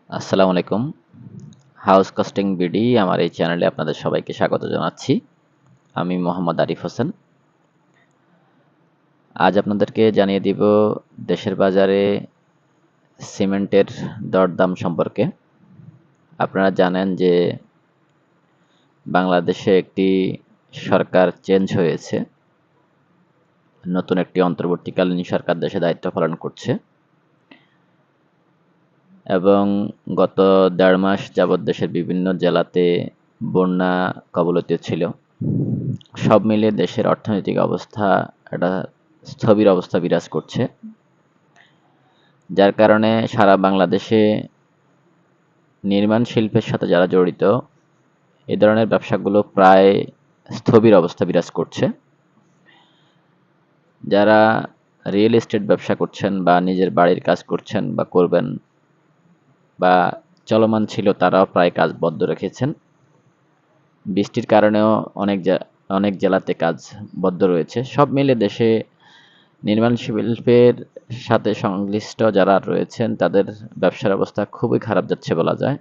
আসসালামু আলাইকুম। House costing BD আমার এই চ্যানেলে আপনাদের সবাইকে স্বাগত জানাচ্ছি। আমি মোহাম্মদ আরিফ হোসেন। আজ আপনাদেরকে জানিয়ে দিব দেশের বাজারে সিমেন্টের দরদাম সম্পর্কে। আপনারা জানেন যে বাংলাদেশে একটি সরকার চেঞ্জ হয়েছে। নতুন একটি অন্তর্বর্তীকালীন সরকার দেশে দায়িত্ব পালন করছে এবং গত ১.৫ মাস যাবৎ দেশের বিভিন্ন জেলাতে বন্যা কবলিত ছিল। সব মিলিয়ে দেশের অর্থনৈতিক অবস্থা একটা স্থবির অবস্থা বিরাজ করছে, যার কারণে সারা বাংলাদেশে নির্মাণ শিল্পের সাথে যারা জড়িত এই ধরনের ব্যবসাগুলো প্রায় স্থবির অবস্থা বিরাজ করছে। যারা রিয়েল এস্টেট ব্যবসা করছেন বা নিজের বাড়ির কাজ করছেন বা করবেন বা চলমান ছিল তারাও প্রায় কাজ বন্ধ রেখেছেন। বৃষ্টির কারণেও অনেক জেলাতে কাজ বন্ধ রয়েছে। সব মিলে দেশে নির্মাণ শিল্পের সাথে সংশ্লিষ্ট যারা রয়েছেন তাদের ব্যবসার অবস্থা খুবই খারাপ যাচ্ছে বলা যায়।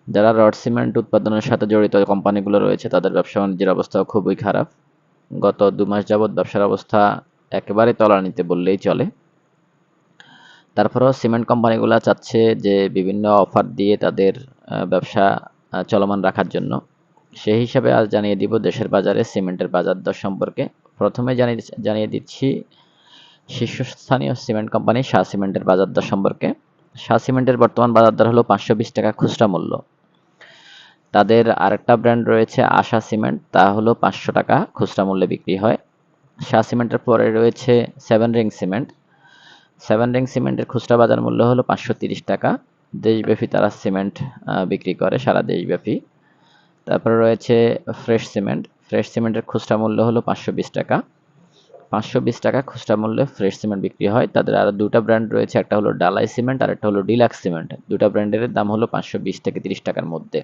যারা রড সিমেন্ট উৎপাদনের সাথে জড়িত কোম্পানিগুলো রয়েছে তাদের ব্যবসা বাণিজ্যের অবস্থাও খুবই খারাপ। গত ২ মাস যাবৎ ব্যবসার অবস্থা একেবারে তলানিতে বললেই চলে। তারপরেও সিমেন্ট কোম্পানিগুলো চাচ্ছে যে বিভিন্ন অফার দিয়ে তাদের ব্যবসা চলমান রাখার জন্য। সেই হিসাবে আজ জানিয়ে দিব দেশের বাজারে সিমেন্টের বাজার দর সম্পর্কে। প্রথমে জানিয়ে দিচ্ছি শীর্ষস্থানীয় সিমেন্ট কোম্পানি শাহ সিমেন্টের বাজার দর সম্পর্কে। শাহ সিমেন্টের বর্তমান বাজার দর হলো ৫২০ টাকা খুচরা মূল্য। তাদের আরেকটা ব্র্যান্ড রয়েছে আশা সিমেন্ট, তা হলো ৫০০ টাকা খুচরা মূল্যে বিক্রি হয়। শাহ সিমেন্টের পরে রয়েছে seven ring cement. Seven ring সিমেন্টের খুচরা বাজার মূল্য হলো ৫৩০ টাকা। দেশব্যাপী তারা সিমেন্ট বিক্রি করে সারা দেশব্যাপী। তারপরে রয়েছে ফ্রেশ সিমেন্ট। ফ্রেশ সিমেন্টের খুচরা মূল্য হলো ৫২০ টাকা। ৫২০ টাকা খুচরা মূল্যে ফ্রেশ সিমেন্ট বিক্রি হয়। তাদের আরও দুটা ব্র্যান্ড রয়েছে, একটা হলো ডালাই সিমেন্ট আর একটা হলো ডিলাক্স সিমেন্ট। দুটা ব্র্যান্ডের দাম হলো ৫২০ থেকে ৩০ টাকার মধ্যে।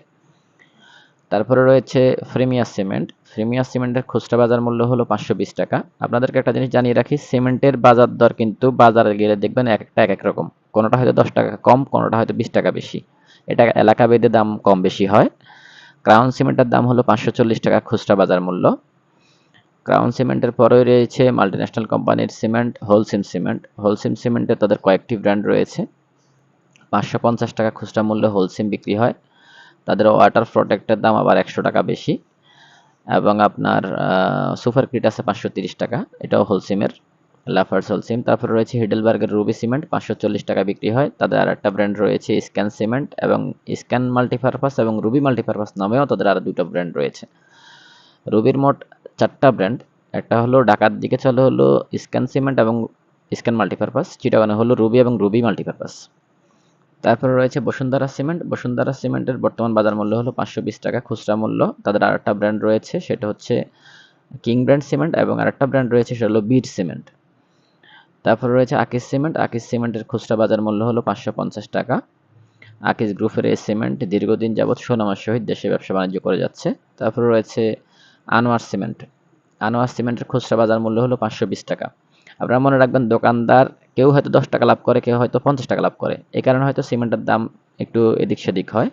তারপরে রয়েছে প্রিমিয়ার সিমেন্ট। প্রিমিয়ার সিমেন্টের খুচরা বাজার মূল্য হলো ৫২০ টাকা। আপনাদেরকে একটা জিনিস জানিয়ে রাখি, সিমেন্টের বাজার দর কিন্তু বাজারে গেলে দেখবেন একটা এক এক রকম। কোনোটা হয়তো ১০ টাকা কম, কোনোটা হয়তো ২০ টাকা বেশি। এটা এলাকা ভেদে দাম কম বেশি হয়। ক্রাউন সিমেন্টের দাম হলো ৫৪০ টাকা খুচরা বাজার মূল্য। ক্রাউন সিমেন্টের পরেই রয়েছে মাল্টিন্যাশনাল কোম্পানির সিমেন্ট হোলসিম সিমেন্ট। হোলসিম সিমেন্টে তাদের কয়েকটি ব্র্যান্ড রয়েছে। ৫৫০ টাকা খুচরা মূল্যে হোলসিম বিক্রি হয়। তাদের ওয়াটার প্রোটেক্টের দাম আবার ১০০ টাকা বেশি এবং আপনার সুপার ক্রিট আছে ৫৩০ টাকা, এটাও হোলসিমের, লাফার্স হোলসিম। তারপরে রয়েছে হিডেলবার্গের রুবি সিমেন্ট ৫৪০ টাকা বিক্রি হয়। তাদের আর একটা ব্র্যান্ড রয়েছে স্ক্যান সিমেন্ট এবং স্ক্যান মাল্টিপারপাস এবং রুবি মাল্টিপারপাস নামেও তাদের আরও দুটো ব্র্যান্ড রয়েছে। রুবির মোট ৪টা ব্র্যান্ড। একটা হলো ঢাকার দিকে চলে হলো স্ক্যান সিমেন্ট এবং স্ক্যান মাল্টিপারপাস, চিটাগাংয়ে হলো রুবি এবং রুবি মাল্টিপারপাস। তারপরে রয়েছে বসুন্ধরা সিমেন্ট। বসুন্ধরা সিমেন্টের বর্তমান বাজার মূল্য হলো ৫২০ টাকা খুচরা মূল্য। তাদের আরেকটা ব্র্যান্ড রয়েছে, সেটা হচ্ছে কিং ব্র্যান্ড সিমেন্ট এবং আরেকটা ব্র্যান্ড রয়েছে সেটা হলো বিট সিমেন্ট। তারপরে রয়েছে আকিস সিমেন্ট। আকিস সিমেন্টের খুচরা বাজার মূল্য হলো ৫৫০ টাকা। আকিস গ্রুপের এই সিমেন্ট দীর্ঘদিন যাবৎ সুনামের সহিত দেশে ব্যবসা বাণিজ্য করে যাচ্ছে। তারপরে রয়েছে আনোয়ার সিমেন্ট। আনোয়ার সিমেন্টের খুচরা বাজার মূল্য হলো ৫২০ টাকা। আপনারা মনে রাখবেন, দোকানদার কেউ হয়তো ১০ টাকা লাভ করে, কেউ হয়তো ৫০ টাকা লাভ করে। এই কারণে হয়তো সিমেন্টের দাম একটু এদিক সেদিক হয়।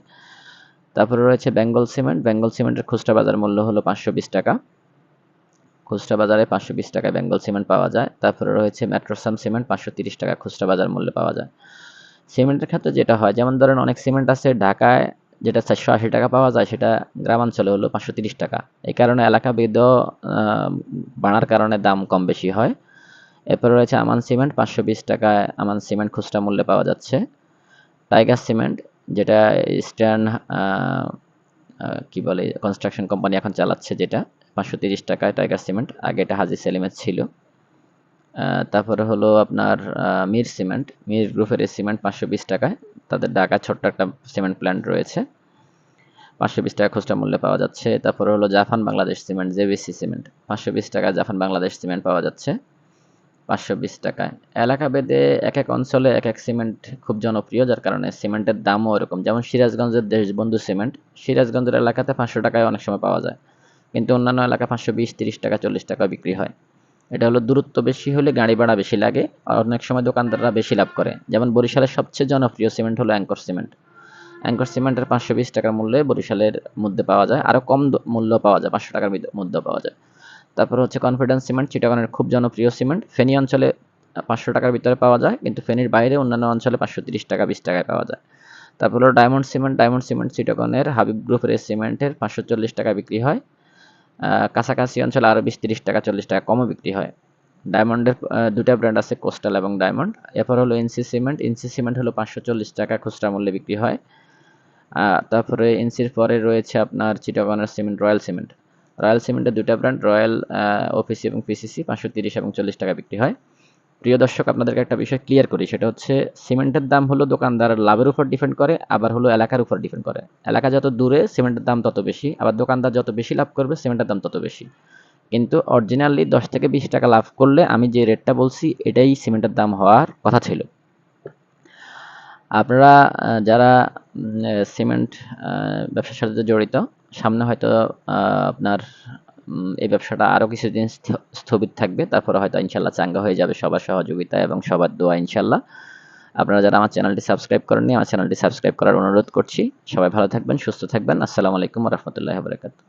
তারপরে রয়েছে বেঙ্গল সিমেন্ট। বেঙ্গল সিমেন্টের খুচরা বাজার মূল্য হলো ৫২০ টাকা। খুচরা বাজারে ৫২০ টাকায় বেঙ্গল সিমেন্ট পাওয়া যায়। তারপরে রয়েছে মেট্রোসাম সিমেন্ট ৫৩০ টাকা খুচরা বাজার মূল্যে পাওয়া যায়। সিমেন্টের ক্ষেত্রে যেটা হয়, যেমন ধরেন অনেক সিমেন্ট আছে ঢাকায় যেটা ৪৮০ টাকা পাওয়া যায়, সেটা গ্রামাঞ্চলে হলো ৫৩০ টাকা। এই কারণে এলাকা ভেদ বাড়ার কারণে দাম কম বেশি হয়। এরপরে রয়েছে আমান সিমেন্ট ৫২০ টাকায় আমান সিমেন্ট খুচরা মূল্যে পাওয়া যাচ্ছে। টাইগার সিমেন্ট, যেটা ইস্টার্ন কি বলে কনস্ট্রাকশন কোম্পানি এখন চালাচ্ছে, যেটা ৫৩০ টাকায় টাইগার সিমেন্ট। আগে এটা হাজি সেলিমের ছিল। তারপরে হলো আপনার মির সিমেন্ট। মির গ্রুপের এই সিমেন্ট ৫২০ টাকায়। তাদের ঢাকায় ছোট্ট একটা সিমেন্ট প্ল্যান্ট রয়েছে। ৫২০ টাকা খুচরা মূল্যে পাওয়া যাচ্ছে। তারপরে হলো Japan Bangladesh cement, JBC cement ৫২০ টাকায় জাফান বাংলাদেশ সিমেন্ট পাওয়া যাচ্ছে ৫২০ টাকায়। এলাকা ভেদে এক এক অঞ্চলে এক এক সিমেন্ট খুব জনপ্রিয়, যার কারণে সিমেন্টের দামও এরকম। যেমন সিরাজগঞ্জের দেশবন্ধু সিমেন্ট, সিরাজগঞ্জের এলাকাতে ৫০০ টাকায় অনেক সময় পাওয়া যায়, কিন্তু অন্যান্য এলাকায় ৫২০, ৩০ টাকা, ৪০ টাকা বিক্রি হয়। এটা হলো দূরত্ব বেশি হলে গাড়ি ভাড়া বেশি লাগে, আর অনেক সময় দোকানদাররা বেশি লাভ করে। যেমন বরিশালের সবচেয়ে জনপ্রিয় সিমেন্ট হলো অ্যাঙ্কর সিমেন্ট। অ্যাঙ্কর সিমেন্টের 520 টাকার মূল্যে বরিশালের মধ্যে পাওয়া যায়, আরও কম মূল্য পাওয়া যায়, 500 টাকার মধ্যে পাওয়া যায়। তারপর হচ্ছে কনফিডেন্স সিমেন্ট, চিটাগংয়ের খুব জনপ্রিয় সিমেন্ট। ফেনী অঞ্চলে 500 টাকার ভিতরে পাওয়া যায়, কিন্তু ফেনীর বাইরে অন্যান্য অঞ্চলে 530 টাকা 20 টাকায় পাওয়া যায়। তারপর হলো ডায়মন্ড সিমেন্ট। ডায়মন্ড সিমেন্ট চিটাগংয়ের হাবিব গ্রুপের এই সিমেন্টের 540 টাকা বিক্রি হয়। কাছাকাছি অঞ্চলে আরও 20-30 টাকা 40 টাকা কমও বিক্রি হয়। ডায়মন্ডের দুটা ব্র্যান্ড আছে, কোস্টাল এবং ডায়মন্ড। এরপর হলো এনসি সিমেন্ট। এনসি সিমেন্ট হলো 540 টাকা খুচরা মূল্যে বিক্রি হয়। তারপরে এনসির পরে রয়েছে আপনার চিটাগংয়ের সিমেন্ট, রয়্যাল সিমেন্ট। রয়্যাল সিমেন্টের দুটা ব্র্যান্ড, রয়্যাল ওপিসি এবং পিসিসি, 530 এবং 40 টাকা বিক্রি হয়। প্রিয় দর্শক, আপনাদেরকে একটা বিষয় ক্লিয়ার করি, সেটা হচ্ছে সিমেন্টের দাম হলো দোকানদারের লাভের উপর ডিপেন্ড করে, আবার হলো এলাকার উপর ডিপেন্ড করে। এলাকা যত দূরে সিমেন্টের দাম তত বেশি, আবার দোকানদার যত বেশি লাভ করবে সিমেন্টের দাম তত বেশি। কিন্তু অরিজিনালি 10 থেকে 20 টাকা লাভ করলে আমি যে রেটটা বলছি এটাই সিমেন্টের দাম হওয়ার কথা ছিল। আপনারা যারা সিমেন্ট ব্যবসার সাথে জড়িত, সামনে হয়তো আপনার এই ব্যবসাটা আরও কিছুদিন স্থবির থাকবে, তারপরে হয়তো ইনশাল্লাহ চাঙ্গা হয়ে যাবে সবার সহযোগিতা এবং সবার দোয়া ইনশাল্লাহ। আপনারা যারা আমার চ্যানেলটি সাবস্ক্রাইব করেননি, আমার চ্যানেলটি সাবস্ক্রাইব করার অনুরোধ করছি। সবাই ভালো থাকবেন, সুস্থ থাকবেন। আসসালামু আলাইকুম ওয়া রাহমাতুল্লাহি ওয়া বারাকাতুহু।